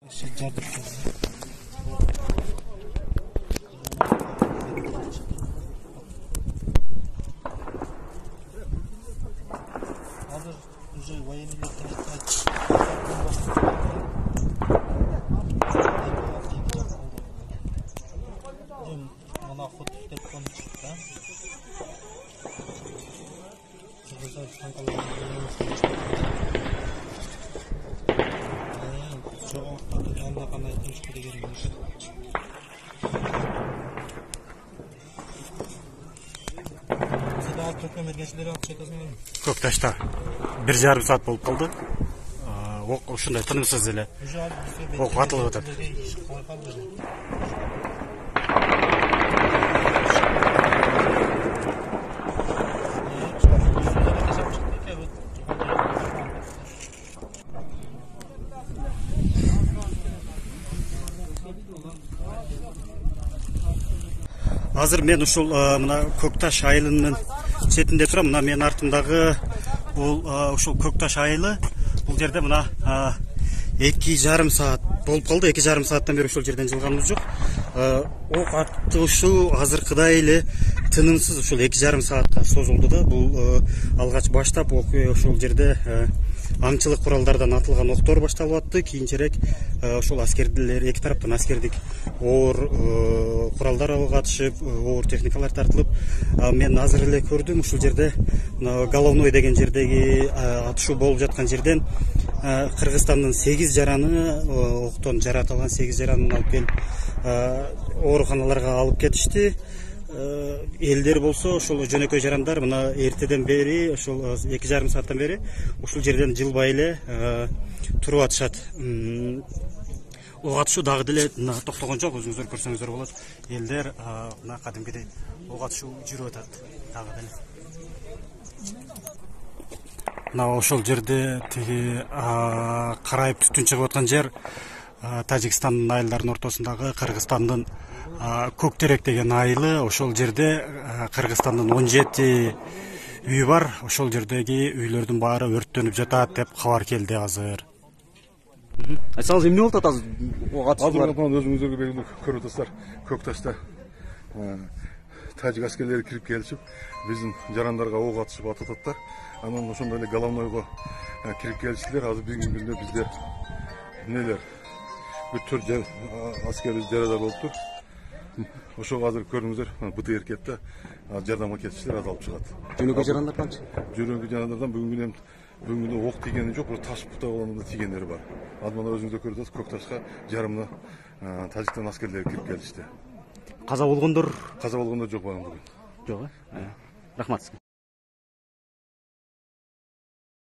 Hazır уже военный мына ход деп қонып шықты. Көкташта 1,5 saat болып қалды. Ушундай тынымсыз эле оқ атылып атат. Азыр мен ушул мына Көкташ айылынын четинде турам. Мына мен артымдагы бул ушул Көкташ айылы. Бул жерде мына 2,5 saat болуп калды. 2,5 сааттан бери ушул жерден жылганыбыз жок. Ок атышуу азыркыдай эле тынымсыз ушул 2,5 saatка созулду да. Бул алгач баштап окуя ушул жерде аңчылык куралдардан атылган октор башталып атты. Кийинчерээк ошол аскерлер эки тараптан аскердик оор куралдар катышып, оор техникалар тартылып, мен азыр эле көрдүм ушул жерде Головной деген жердеги атышуу болуп жаткан жерден Кыргызстандын 8 жараны октон жаратылган 8 жаранын алып келип ооруканаларга алып кетишти. Элдер болсо ошол жөнөкөй жарандар мына эртеден бери ошол 2,5 сааттан бери ушул жерден жылбай эле туруп атышат. Ок атышуу дагы деле токтогон жок. Өзүңүздөр көрсөңүздөр болот. Элдер мына кадимкидей ок атышуу жүрүп атат дагы деле. Мына ошол жерде тиги карайып түтүн чыгып аткан жер Тажикстандын айылдарынын ортосундагы Кыргызстандын Көктерек деген айылы. Ошол жерде Кыргызстандын 17 үй бар. Ошол жердеги үйлөрдүн баары өрттөнүп жатат деп кабар келди азыр. Айтсаңыз эмне болуп атат азыр? Азыр өзүңүздөргө белгилүү көрүп атасыздар. Көкташта тажик аскерлери кирип келишип, биздин жарандарга ок атышып атататтар. Анан ошондой эле Головнойго кирип келиштилер. Азыр бүгүнкү күндө бизде эмнелер бир 4 аскер жарадар болуптур. Ошол азыр көрүңүздөр, БТР кетти, жардамга кетиштилер, аз алып чыгат. Жөнөкөй жарандар канча? Жөнөкөй жарандардан бүгүнкү күндө ок тийгени жок, бир таш бута болгондо тийгендери бар. Азыр мына өзүңүздөр көрүп атасыз, Көкташка жарымына Тажикстан аскерлери кирип келишти. Каза болгондор жок бүгүн. Жок, Рахмат.